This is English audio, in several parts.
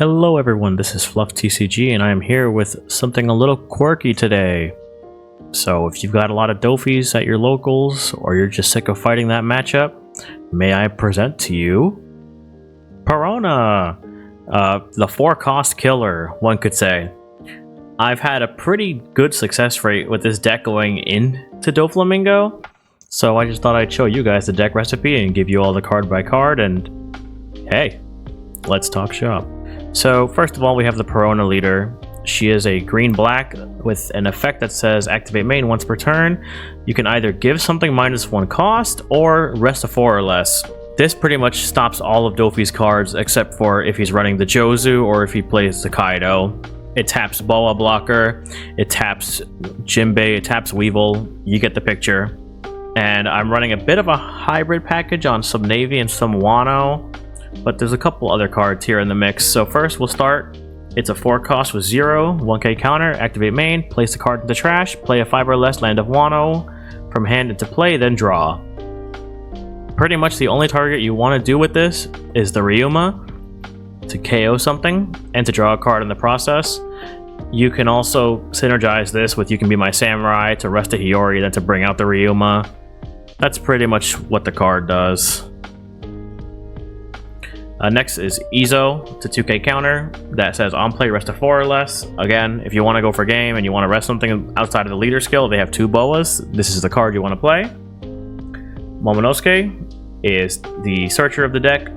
Hello everyone, this is Fluff TCG and I am here with something a little quirky today. So if you've got a lot of Doffys at your locals or you're just sick of fighting that matchup, may I present to you Perona, the 4-cost killer, one could say. I've had a pretty good success rate with this deck going into Doflamingo, so I just thought I'd show you guys the deck recipe and give you all the card by card, and hey, let's talk shop. So first of all, we have the Perona leader. She is a green-black with an effect that says activate main once per turn. You can either give something -1 cost or rest a 4 or less. This pretty much stops all of Doffy's cards except for if he's running the Jozu or if he plays the Kaido. It taps Boa Blocker, it taps Jinbei, it taps Weevil. You get the picture. And I'm running a bit of a hybrid package on some Navy and some Wano, but there's a couple other cards here in the mix. So first we'll start. It's a 4-cost with 0, 1k counter, activate main, place the card in the trash, play a 5 or less land of Wano from hand into play, then draw. Pretty much the only target you want to do with this is the Ryuma, to KO something and to draw a card in the process. You can also synergize this with You Can Be My Samurai to rest a Hiyori, then to bring out the Ryuma. That's pretty much what the card does. Next is Izo, to 2k counter, that says on play rest a 4 or less. Again, if you want to go for game and you want to rest something outside of the leader skill, they have 2 boas. This is the card you want to play. Momonosuke is the searcher of the deck.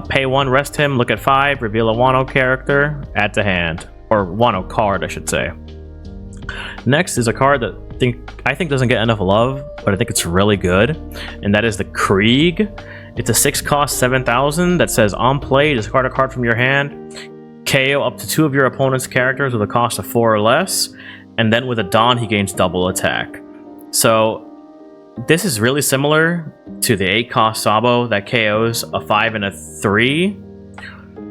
Pay 1, rest him, look at 5, reveal a Wano character, add to hand. Or Wano card, I should say. Next is a card that I think doesn't get enough love, but I think it's really good, and that is the Krieg. It's a 6-cost 7,000 that says on play, discard a card from your hand, KO up to 2 of your opponent's characters with a cost of 4 or less, and then with a Dawn he gains double attack. So this is really similar to the 8-cost Sabo that KOs a 5 and a 3,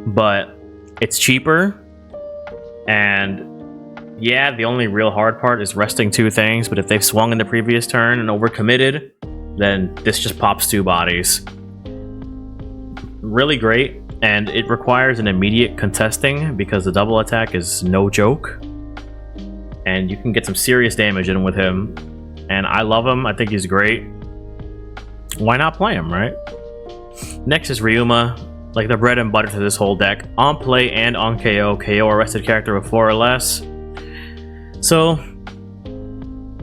but it's cheaper. And yeah, the only real hard part is resting 2 things, but if they've swung in the previous turn and overcommitted, then this just pops 2 bodies. Really great, and it requires an immediate contesting because the double attack is no joke. And you can get some serious damage in with him. And I love him, I think he's great. Why not play him, right? Next is Ryuma, like the bread and butter to this whole deck. On play and on KO, KO a rested character with 4 or less. So,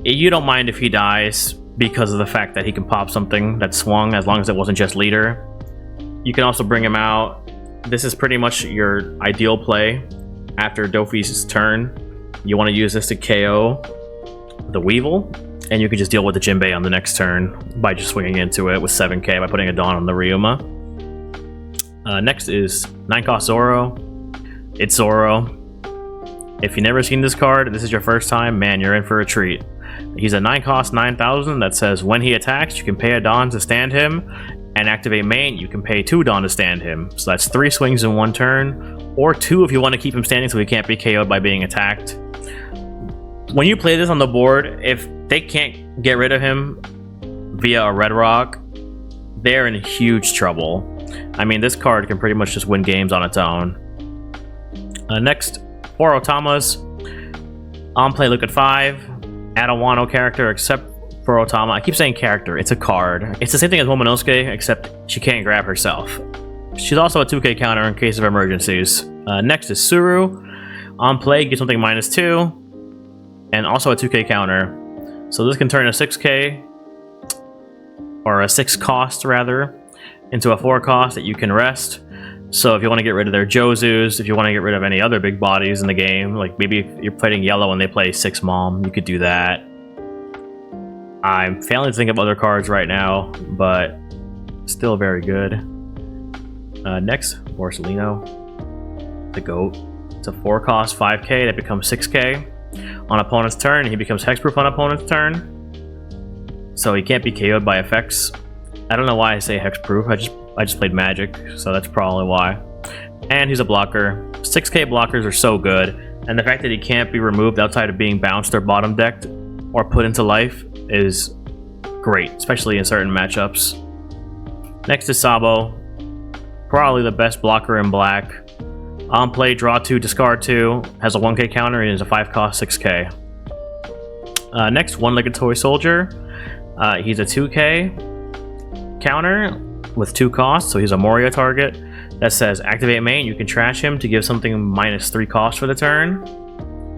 you don't mind if he dies because of the fact that he can pop something that swung as long as it wasn't just leader. You can also bring him out. This is pretty much your ideal play after Doffy's turn. You want to use this to KO the Weevil, and you can just deal with the Jinbei on the next turn by just swinging into it with 7k by putting a Dawn on the Ryuma. Next is 9-cost Zoro. It's Zoro. If you've never seen this card, this is your first time, man, you're in for a treat. He's a 9-cost 9,000 that says when he attacks, you can pay a Dawn to stand him, and activate main, you can pay 2 Dawn to stand him. So that's 3 swings in 1 turn, or 2 if you want to keep him standing so he can't be KO'd by being attacked. When you play this on the board, if they can't get rid of him via a red rock, they're in huge trouble. I mean, this card can pretty much just win games on its own. Next, 4 Otamas. On play, look at 5. Add a Wano character except for Otama. I keep saying character, it's a card. It's the same thing as Momonosuke, except she can't grab herself. She's also a 2k counter in case of emergencies. Next is Suru. On play, get something -2, and also a 2k counter. So this can turn a 6k, or a 6-cost rather, into a 4-cost that you can rest. So if you want to get rid of their Jozus, if you want to get rid of any other big bodies in the game, like maybe if you're playing yellow and they play 6 Mom, you could do that. I'm failing to think of other cards right now, but still very good. Next, Borsellino, the GOAT. It's a 4-cost 5k that becomes 6k. On opponent's turn, he becomes hexproof on opponent's turn. So he can't be KO'd by effects. I don't know why I say hexproof, I just played Magic, so that's probably why. And he's a blocker. 6k blockers are so good, and the fact that he can't be removed outside of being bounced or bottom decked or put into life is great, especially in certain matchups. Next is Sabo, probably the best blocker in black. On play, draw 2, discard 2. Has a 1k counter and is a 5 cost 6k. Next, One-Legged Toy Soldier. He's a 2k counter with 2 costs, so he's a Moria target. That says activate main, you can trash him to give something -3 cost for the turn.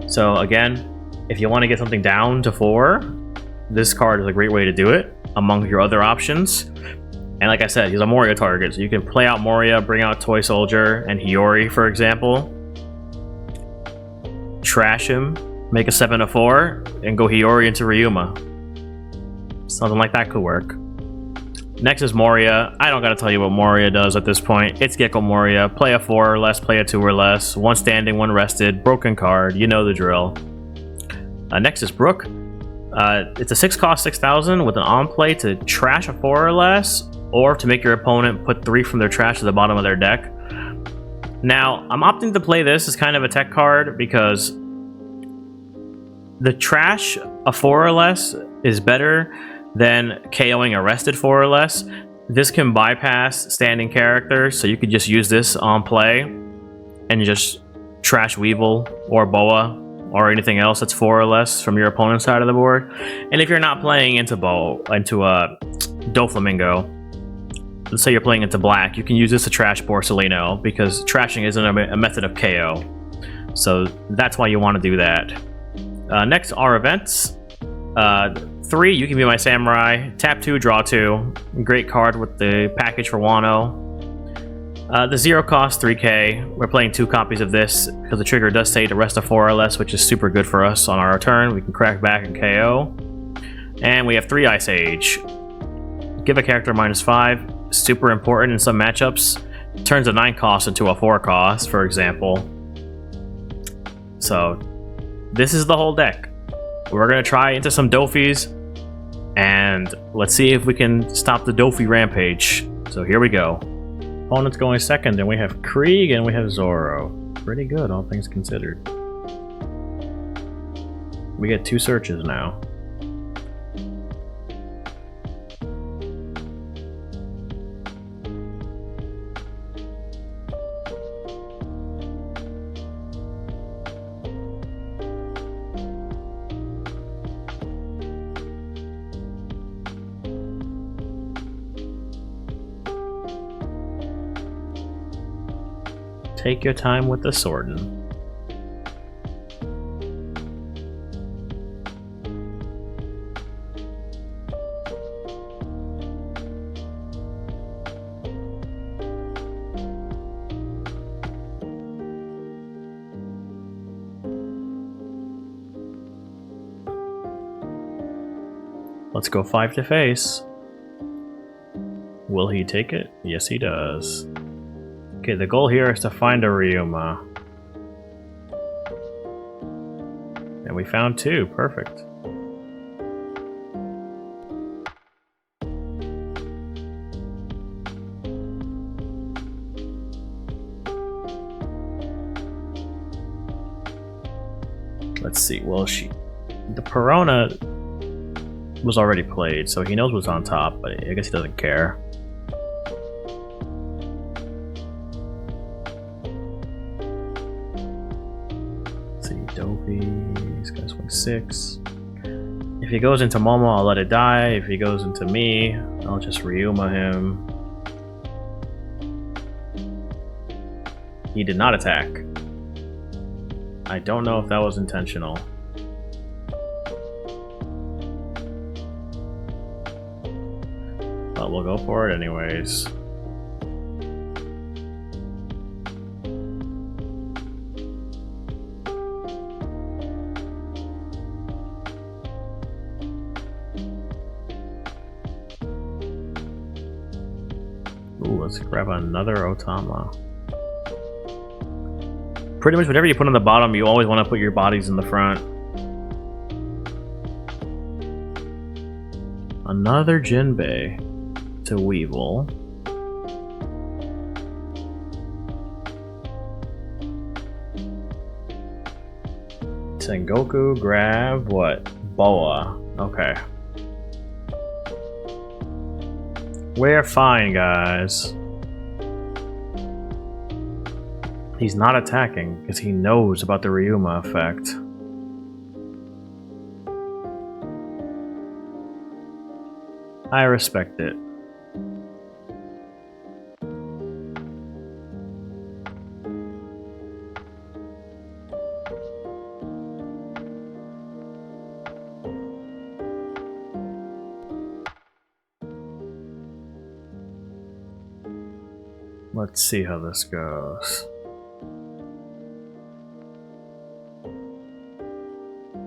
So again, if you want to get something down to 4, this card is a great way to do it among your other options. And like I said, he's a Moria target, so you can play out Moria, bring out Toy Soldier and Hiyori, for example. Trash him, make a 7/4, and go Hiyori into Ryuma. Something like that could work. Next is Moria. I don't gotta tell you what Moria does at this point. It's Gecko Moria. Play a 4 or less, play a 2 or less. 1 standing, 1 rested, broken card. You know the drill. Next is Brook. It's a 6 cost 6,000 with an on play to trash a 4 or less, or to make your opponent put 3 from their trash to the bottom of their deck. Now, I'm opting to play this as kind of a tech card because the trash a 4 or less is better than KOing a rested 4 or less. This can bypass standing characters, so you could just use this on play and just trash Weevil or Boa or anything else that's 4 or less from your opponent's side of the board. And if you're not playing into Doflamingo, let's say you're playing into black, you can use this to trash Borsalino because trashing isn't a method of KO. So that's why you want to do that. Next are events. 3, you can be my samurai. Tap 2, draw 2. Great card with the package for Wano. The 0 cost 3k. We're playing 2 copies of this because the trigger does say to rest a 4 or less, which is super good for us on our turn. We can crack back and KO. And we have 3 Ice Age. Give a character -5. Super important in some matchups. Turns a 9 cost into a 4 cost, for example. So this is the whole deck. We're gonna try into some Doffys, and let's see if we can stop the Doffy rampage. So here we go. Opponent's going second, and we have Krieg and we have Zoro. Pretty good, all things considered. We get 2 searches now. Take your time with the sorting. Let's go 5 to face. Will he take it? Yes, he does. Okay, the goal here is to find a Ryuma. And we found 2. Perfect. Let's see. Well, the Perona was already played, so he knows what's on top, but I guess he doesn't care. He's gonna swing 6. If he goes into Momo, I'll let it die. If he goes into me, I'll just Ryuma him. He did not attack. I don't know if that was intentional. But we'll go for it anyways. Ooh, let's grab another Otama. Pretty much whatever you put on the bottom, you always want to put your bodies in the front. Another Jinbei to Weevil. Sengoku, grab what? Boa. Okay. We're fine, guys. He's not attacking because he knows about the Ryuma effect. I respect it. Let's see how this goes.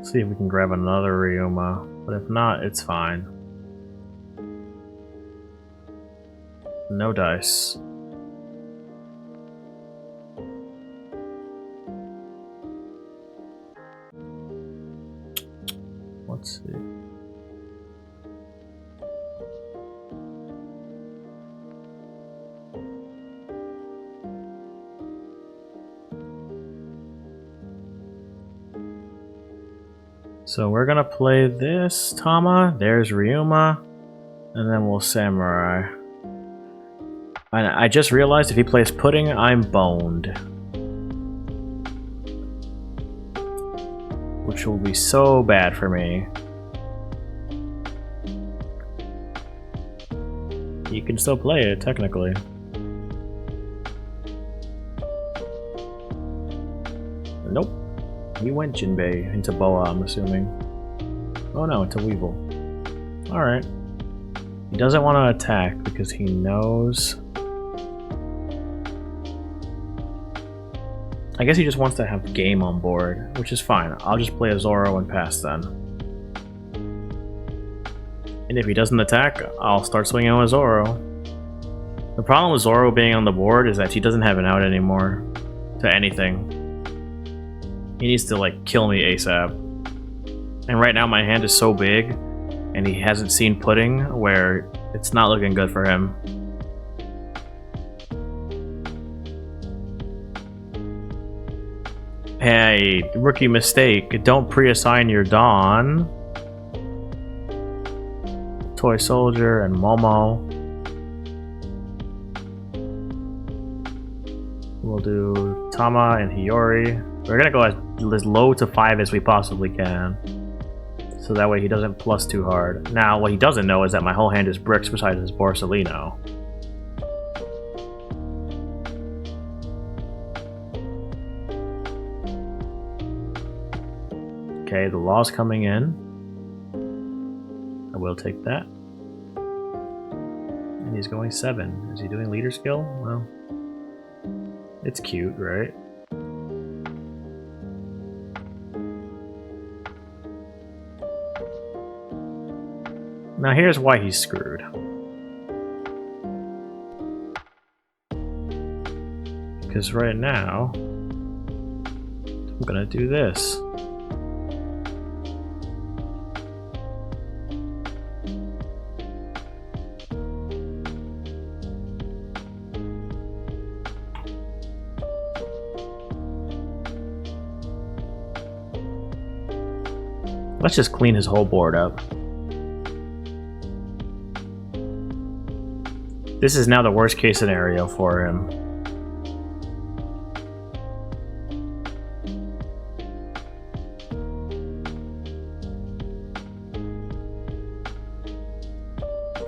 See if we can grab another Ryuma, but if not, it's fine. No dice. Let's see. So we're gonna play this Tama, there's Ryuma, and then we'll Samurai. And I just realized if he plays Pudding, I'm boned. Which will be so bad for me. You can still play it, technically. Nope. He went Jinbei into Boa, I'm assuming. Oh no, into Weevil. Alright. He doesn't want to attack because he knows... I guess he just wants to have game on board, which is fine. I'll just play a Zoro and pass then. And if he doesn't attack, I'll start swinging with Zoro. The problem with Zoro being on the board is that he doesn't have an out anymore to anything. He needs to like kill me ASAP. And right now my hand is so big and he hasn't seen Pudding where it's not looking good for him. Hey, rookie mistake. Don't pre-assign your Dawn. Toy Soldier and Momo. We'll do Tama and Hiyori. We're gonna go as low to 5 as we possibly can. So that way he doesn't plus too hard. Now, what he doesn't know is that my whole hand is bricks besides his Borsalino. Okay, the law's coming in. I will take that. And he's going 7. Is he doing leader skill? Well, it's cute, right? Now here's why he's screwed. Because right now, I'm gonna do this. Let's just clean his whole board up. This is now the worst case scenario for him.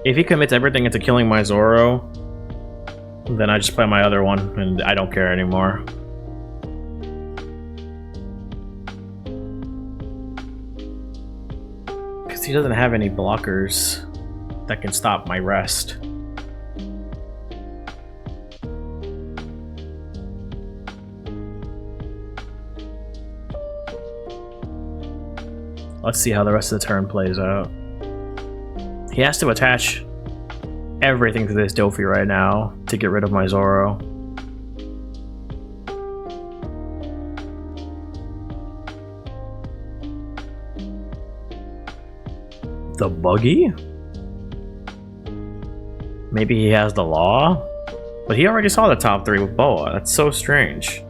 If he commits everything into killing my Zoro, then I just play my other one and I don't care anymore. Because he doesn't have any blockers that can stop my rest. Let's see how the rest of the turn plays out. He has to attach everything to this Doffy right now to get rid of my Zoro. The buggy? Maybe he has the law? But he already saw the top 3 with Boa. That's so strange.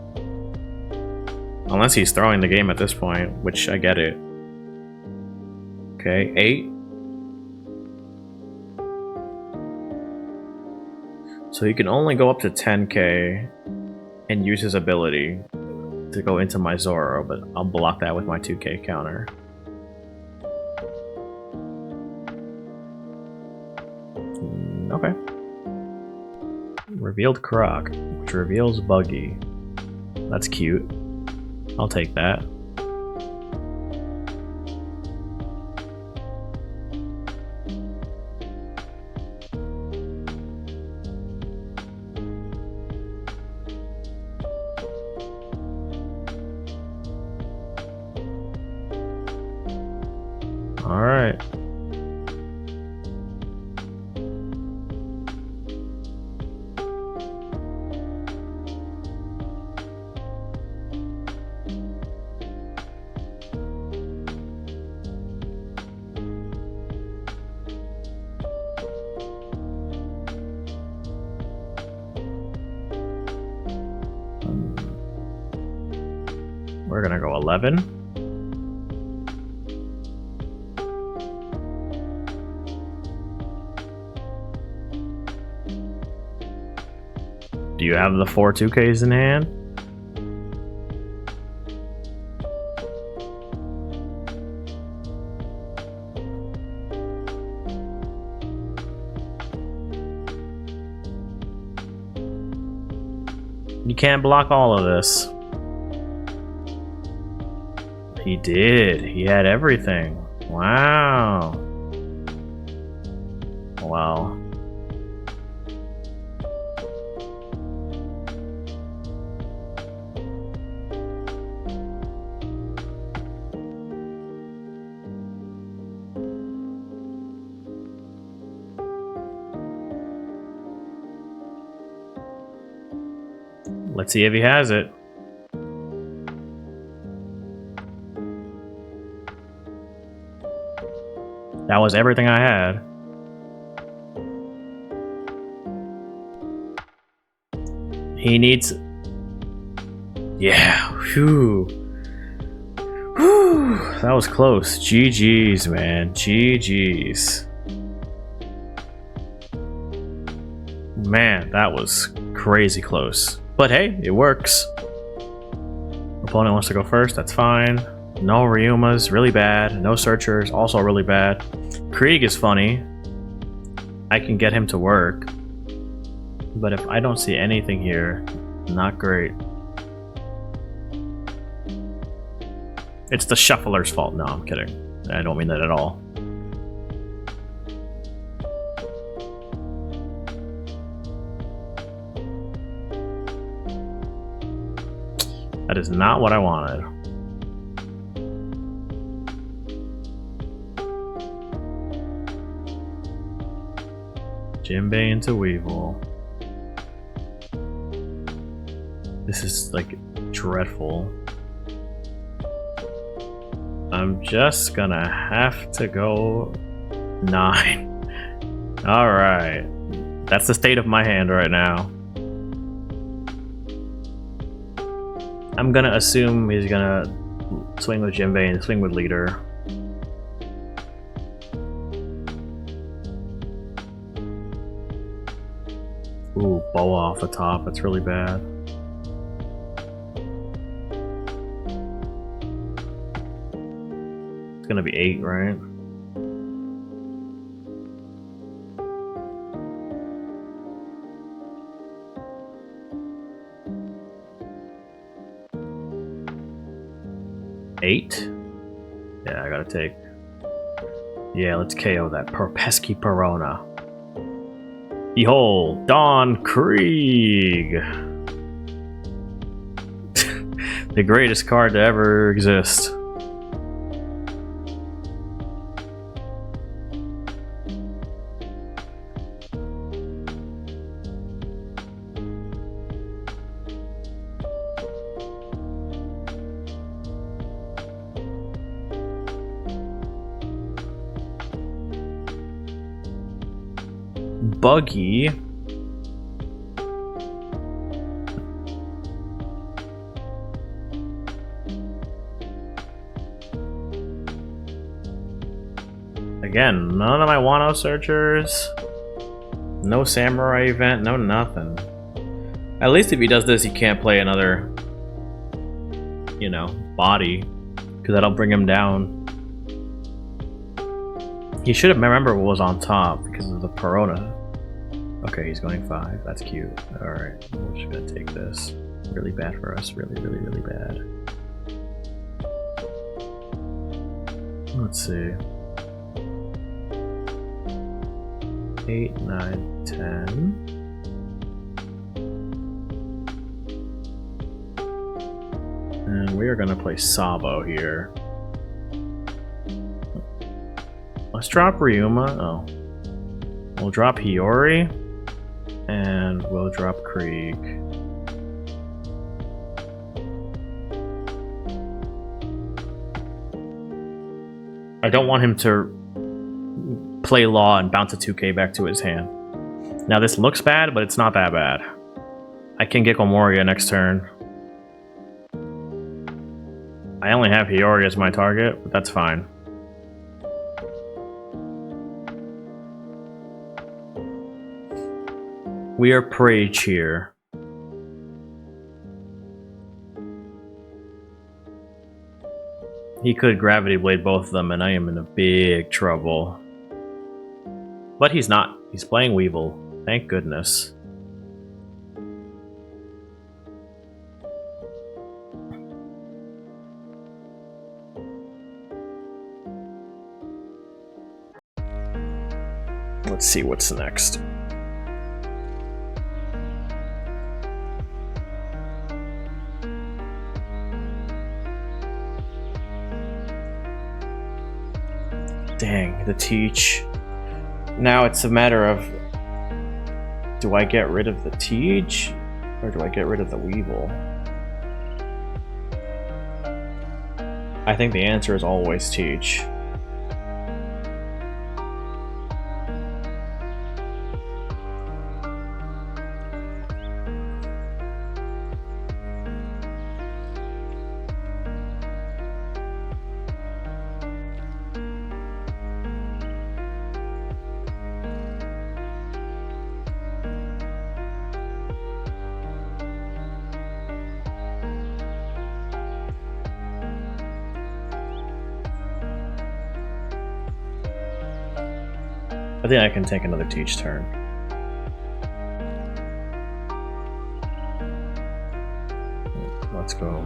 Unless he's throwing the game at this point, which I get it. Okay, 8. So you can only go up to 10k. and use his ability to go into my Zoro, but I'll block that with my 2k counter. Okay. Revealed Croc, which reveals Buggy. That's cute. I'll take that. All right. We're gonna go 11. Do you have the 4 2Ks in hand? You can't block all of this. He did. He had everything. Wow. Wow. Let's see if he has it. That was everything I had. He needs... Yeah. Whew. Whew. That was close. GG's, man. GG's. Man, that was crazy close. But hey, it works. Opponent wants to go first, that's fine. No Ryumas, really bad. No Searchers, also really bad. Krieg is funny. I can get him to work. But if I don't see anything here, not great. It's the shuffler's fault. No, I'm kidding. I don't mean that at all. That is not what I wanted. Jinbei into Weevil. This is like dreadful. I'm just gonna have to go 9. Alright. That's the state of my hand right now. I'm gonna assume he's gonna swing with Jinbei and swing with Leader. Ooh, bow off the top, that's really bad. It's gonna be 8, right? Eight? Yeah, I gotta take. Yeah, let's KO that pesky Perona. Behold, Don Krieg! The greatest card to ever exist. Buggy. Again, none of my Wano Searchers. No Samurai event, no nothing. At least if he does this, he can't play another, you know, body, because that'll bring him down. He should have remembered what was on top because of the Perona. Okay, he's going 5. That's cute. Alright, we're just gonna take this. Really bad for us. Really, really, really bad. Let's see. 8, 9, 10. And we are gonna play Sabo here. Let's drop Ryuma. Oh. We'll drop Hiyori. And we'll drop Krieg. I don't want him to play Law and bounce a 2k back to his hand. Now this looks bad, but it's not that bad. I can get Moria next turn. I only have Hiyori as my target, but that's fine. We are Prage here. He could Gravity Blade both of them, and I am in a big trouble. But he's not. He's playing Weevil. Thank goodness. Let's see what's next. Dang, the Teach. Now it's a matter of, do I get rid of the Teach or do I get rid of the Weevil? I think the answer is always Teach. I think I can take another Teach turn. Let's go.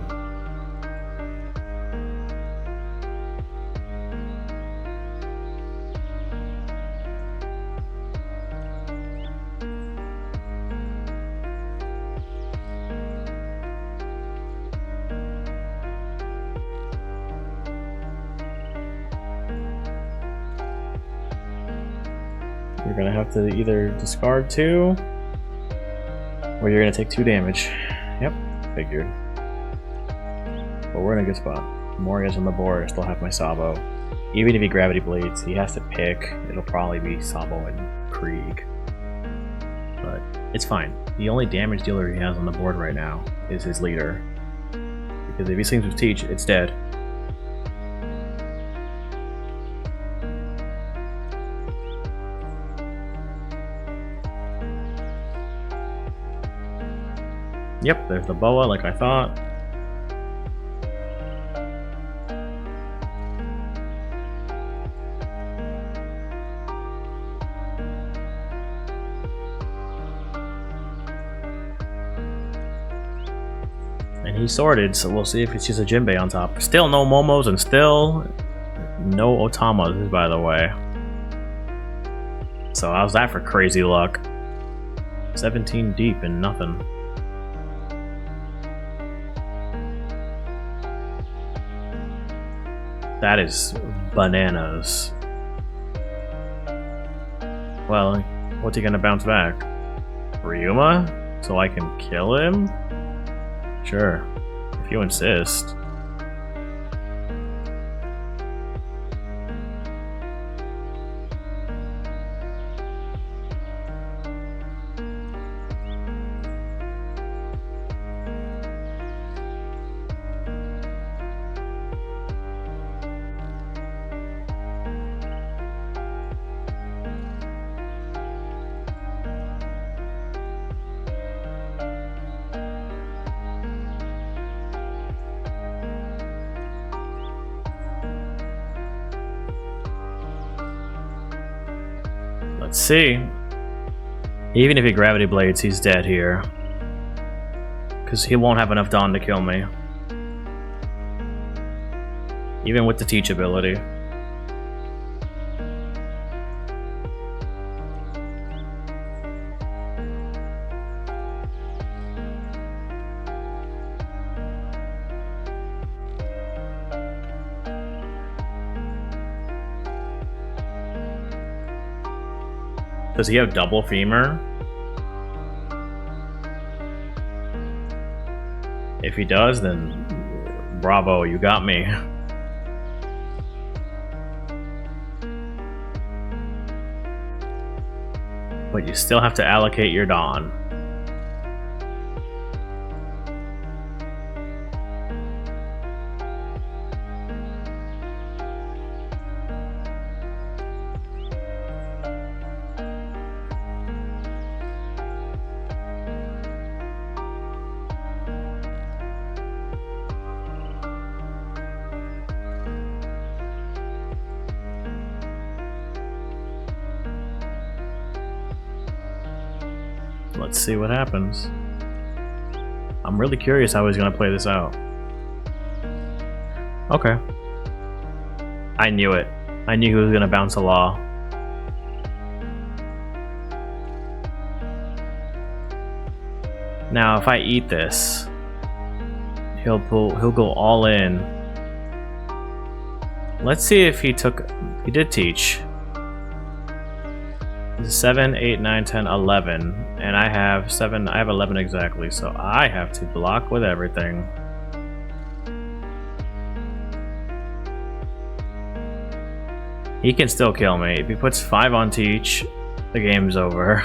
You're gonna have to either discard 2, or you're gonna take 2 damage. Yep, figured. But we're in a good spot. Moria's on the board, I still have my Sabo. Even if he Gravity Blades, he has to pick. It'll probably be Sabo and Krieg. But it's fine. The only damage dealer he has on the board right now is his leader. Because if he swings with Teach, it's dead. Yep, there's the boa like I thought. And he sorted, so we'll see if it's just a Jinbei on top. Still no Momos and still no Otamas, by the way. So how's that for crazy luck? 17 deep and nothing. That is bananas. Well, what's he gonna bounce back? Ryuma? So I can kill him? Sure, if you insist. Let's see. Even if he Gravity Blades, he's dead here. Because he won't have enough Dawn to kill me. Even with the Teach ability. Does he have double femur? If he does, then bravo, you got me. But you still have to allocate your Dawn. Let's see what happens. I'm really curious how he's gonna play this out. Okay. I knew it. I knew he was gonna bounce a law. Now, if I eat this, he'll go all in. Let's see if he did teach. 7, 8, 9, 10, 11, and I have 11 exactly, so I have to block with everything. He can still kill me. If he puts 5 on Teach, the game's over.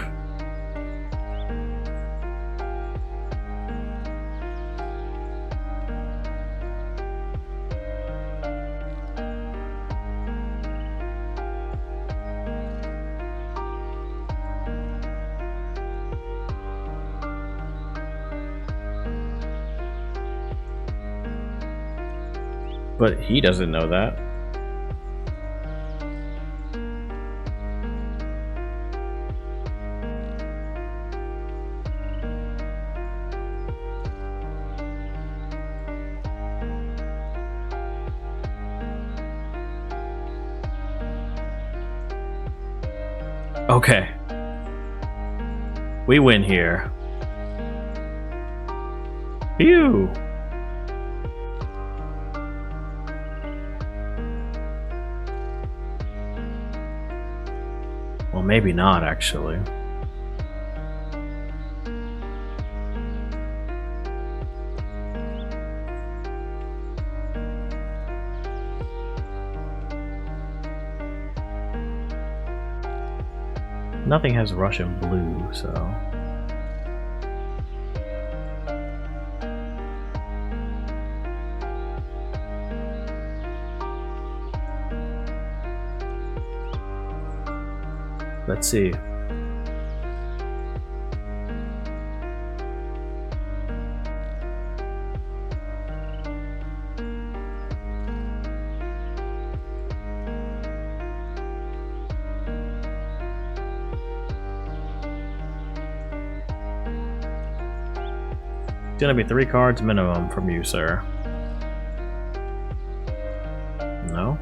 But he doesn't know that. Okay. We win here. Phew! Well, maybe not, actually. Nothing has Russian blue, so... Let's see. It's gonna be 3 cards minimum from you, sir. No?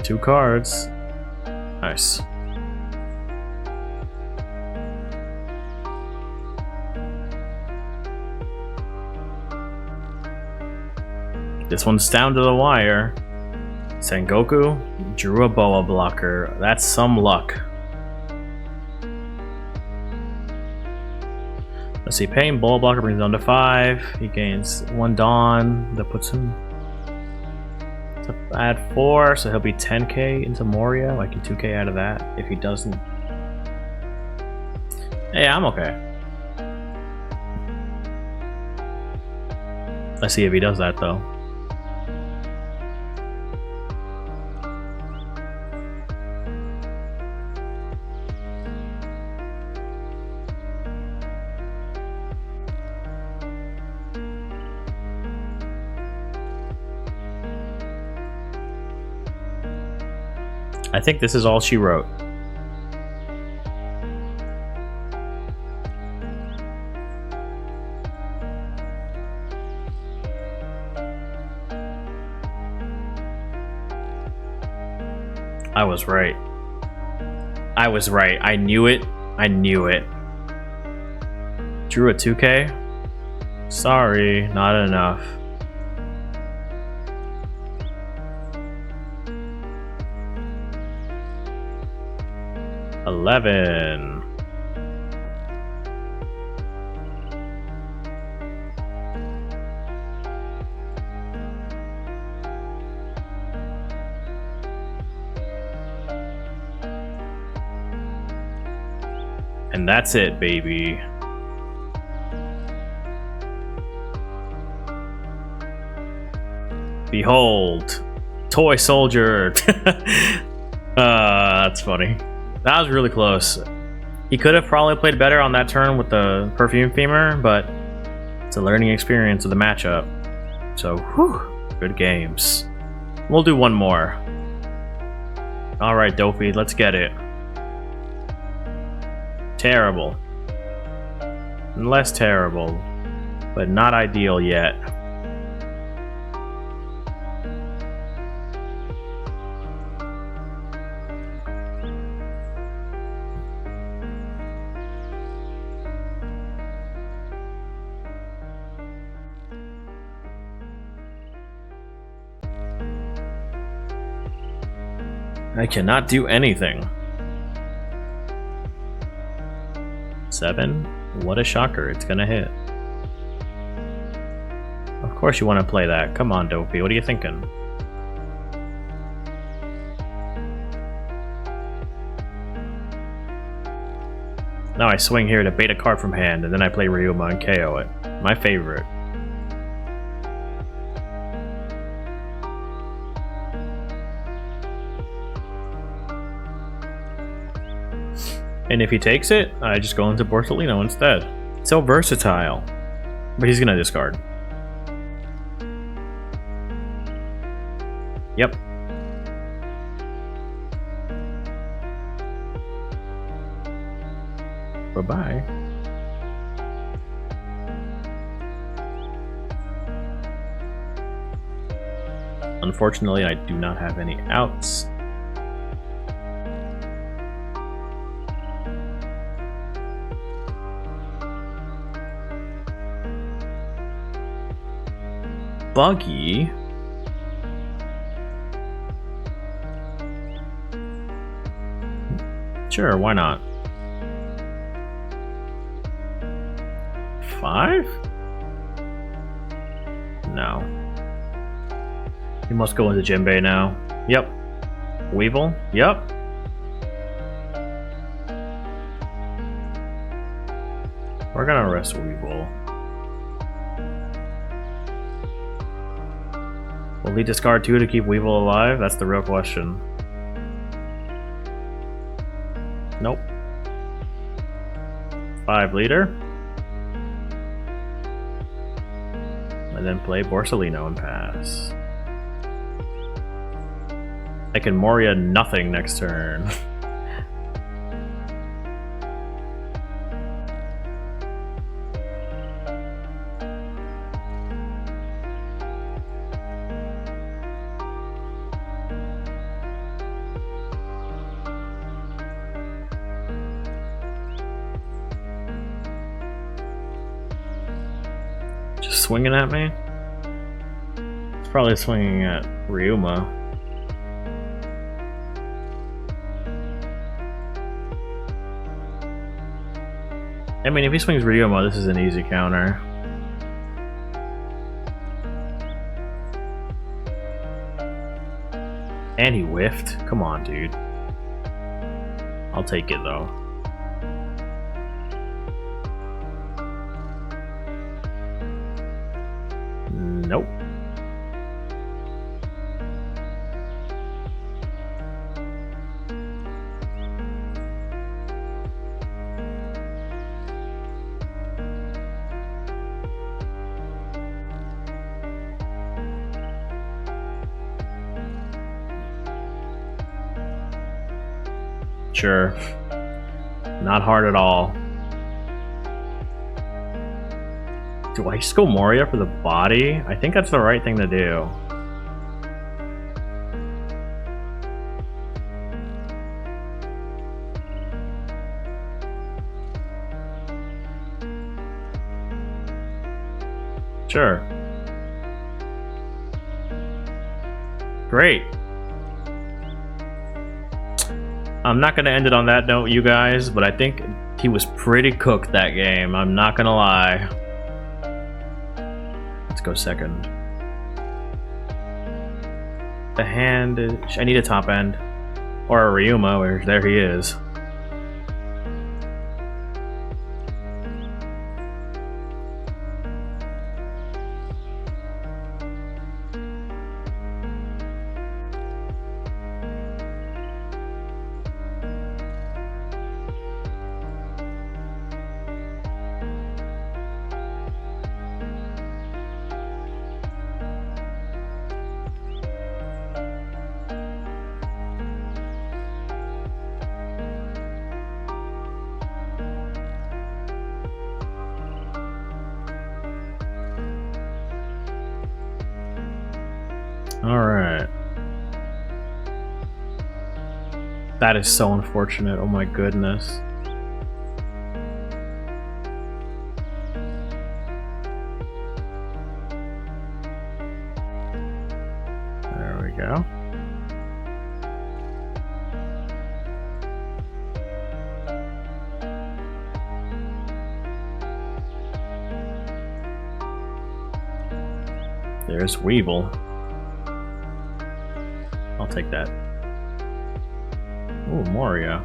Two cards. Nice. This one's down to the wire. Sengoku drew a boa blocker. That's some luck. Let's see, paying boa blocker brings him down to 5. He gains 1 Dawn. That puts him... Add 4, so he'll be 10k into Moria. I get 2k out of that if he doesn't. Hey, I'm okay. Let's see if he does that though. I think this is all she wrote. I was right. I was right. I knew it. I knew it. Drew a 2k? Sorry, not enough. $11. And that's it, baby. Behold, toy soldier. That's funny. That was really close. He could have probably played better on that turn with the perfume themer, but it's a learning experience of the matchup. So, whew, good games. We'll do one more. All right, Doffy, let's get it. Terrible. Less terrible, but not ideal yet. I cannot do anything. 7? What a shocker, it's gonna hit. Of course you want to play that. Come on, Doffy, what are you thinking? Now I swing here to bait a card from hand, and then I play Ryuma and KO it. My favorite. And if he takes it, I just go into Borsellino instead. So versatile. But he's gonna discard. Yep. Bye-bye. Unfortunately, I do not have any outs. Buggy. Sure, why not? 5? No. He must go into Jinbei now. Yep. Weevil? Yep. We're gonna rest Weevil. Will he discard 2 to keep Weevil alive? That's the real question. Nope. 5 leader. And then play Borsellino and pass. I can Moria nothing next turn. Swinging at me? It's probably swinging at Ryuma. I mean, if he swings Ryuma, this is an easy counter. And he whiffed. Come on, dude. I'll take it, though. Nope. Sure. Not hard at all. Do I just go Moria for the body? I think that's the right thing to do. Sure. Great. I'm not gonna end it on that note, you guys, but I think he was pretty cooked that game. I'm not gonna lie. Let's go second. The hand is... I need a top end. Or a Ryuma, where there he is. Alright. That is so unfortunate, oh my goodness. There we go. There's Weevil. I'll take that. Ooh, Moria.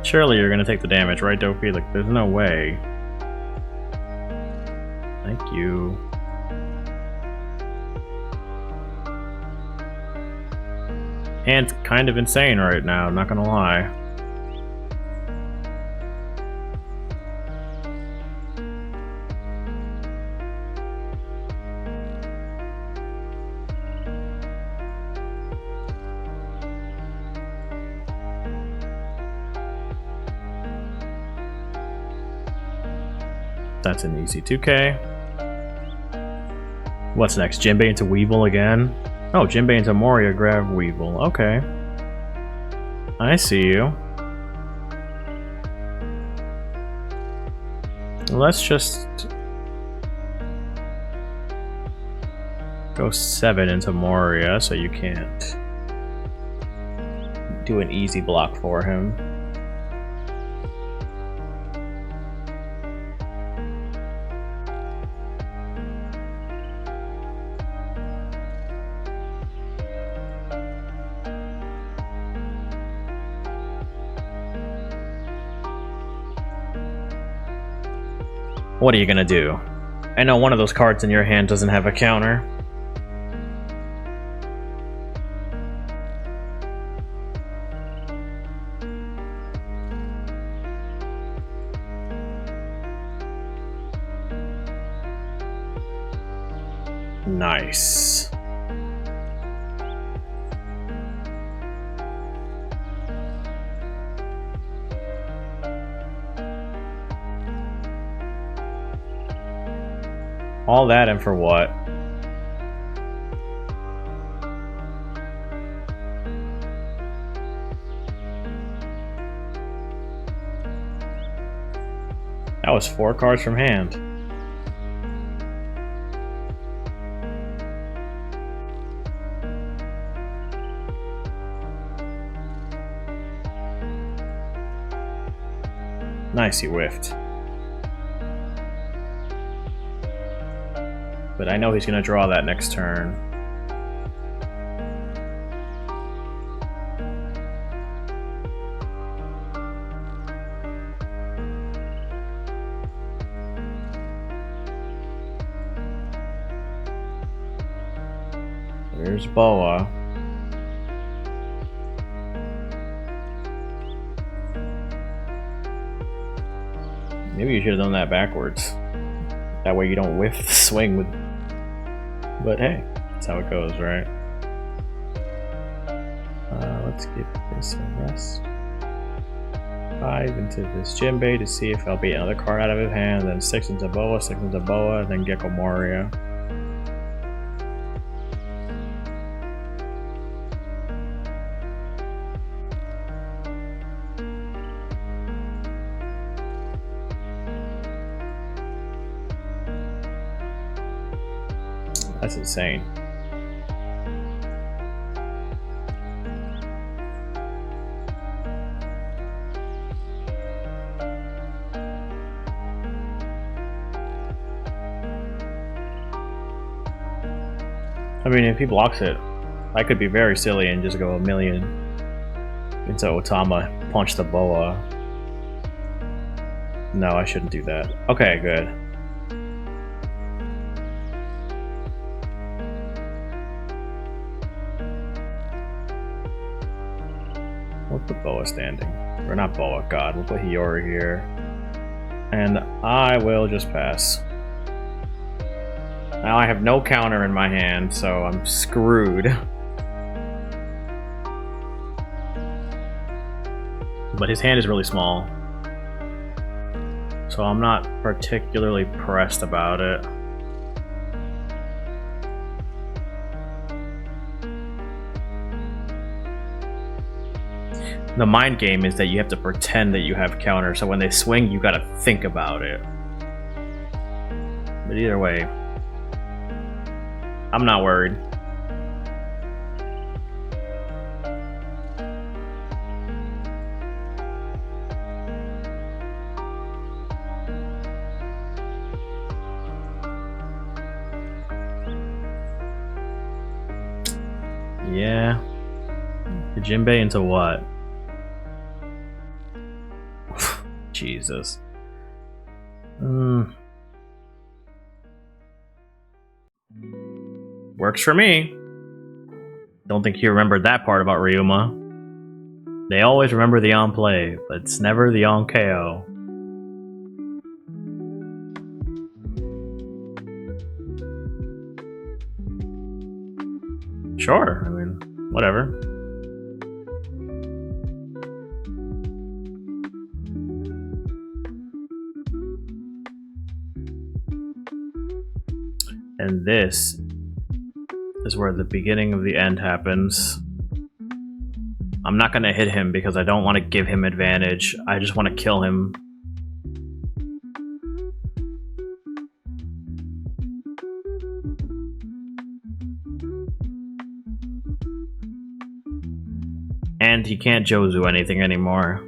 Surely you're gonna take the damage, right, Doffy? Like, there's no way. Thank you. Hand's kind of insane right now, not gonna lie. That's an easy 2K. What's next? Jinbei into Weevil again? Oh, Jinbei into Moria, grab Weevil. Okay. I see you. Let's just go 7 into Moria so you can't do an easy block for him. What are you gonna do? I know one of those cards in your hand doesn't have a counter. Nice. All that and for what? That was 4 cards from hand. Nice, he whiffed. But I know he's gonna draw that next turn. There's Boa. Maybe you should have done that backwards. That way you don't whiff the swing with... But hey, that's how it goes, right? Let's give this a rest. 5 into this Jinbei to see if I'll beat another card out of his hand, then 6 into Boa, 6 into Boa, then Gecko Moria. That's insane. I mean, if he blocks it, I could be very silly and just go 1,000,000 into Otama, punch the Boa. No, I shouldn't do that. Okay, good. We'll put Boa standing. Or not Boa, God. We'll put Hiyori here. And I will just pass. Now I have no counter in my hand, so I'm screwed. But his hand is really small. So I'm not particularly pressed about it. The mind game is that you have to pretend that you have counter, so when they swing, you gotta think about it. But either way, I'm not worried. Yeah. The Jinbei into what? Jesus. Works for me. Don't think he remembered that part about Ryuma. They always remember the on play, but it's never the on KO. Sure, I mean, whatever. And this is where the beginning of the end happens. I'm not gonna hit him because I don't want to give him advantage. I just want to kill him. And he can't Jozu anything anymore.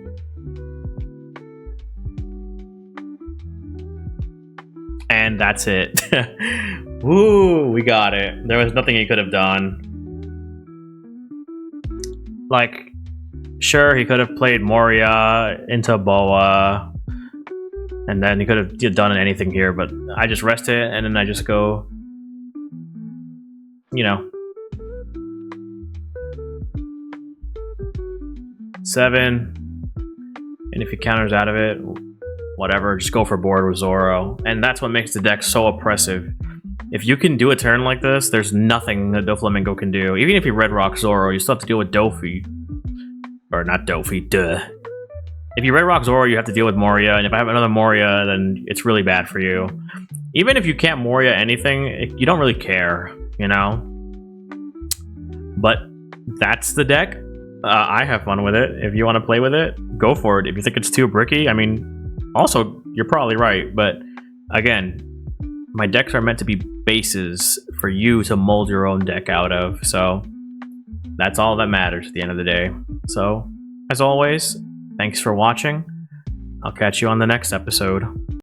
And that's it. Woo, we got it. There was nothing he could have done. Like, sure, he could have played Moria into Boa, and then he could have done anything here, but I just rest it, and then I just go, you know, 7, and if he counters out of it, whatever, just go for board with Zoro. And that's what makes the deck so oppressive. If you can do a turn like this, there's nothing that Doflamingo can do. Even if you Red Rock Zoro, you still have to deal with Doffy. Or not Doffy, duh. If you Red Rock Zoro, you have to deal with Moria, and if I have another Moria, then it's really bad for you. Even if you can't Moria anything, you don't really care, you know? But that's the deck. I have fun with it. If you want to play with it, go for it. If you think it's too bricky, I mean, also, you're probably right, but again, my decks are meant to be bases for you to mold your own deck out of, so that's all that matters at the end of the day. So, as always, thanks for watching. I'll catch you on the next episode.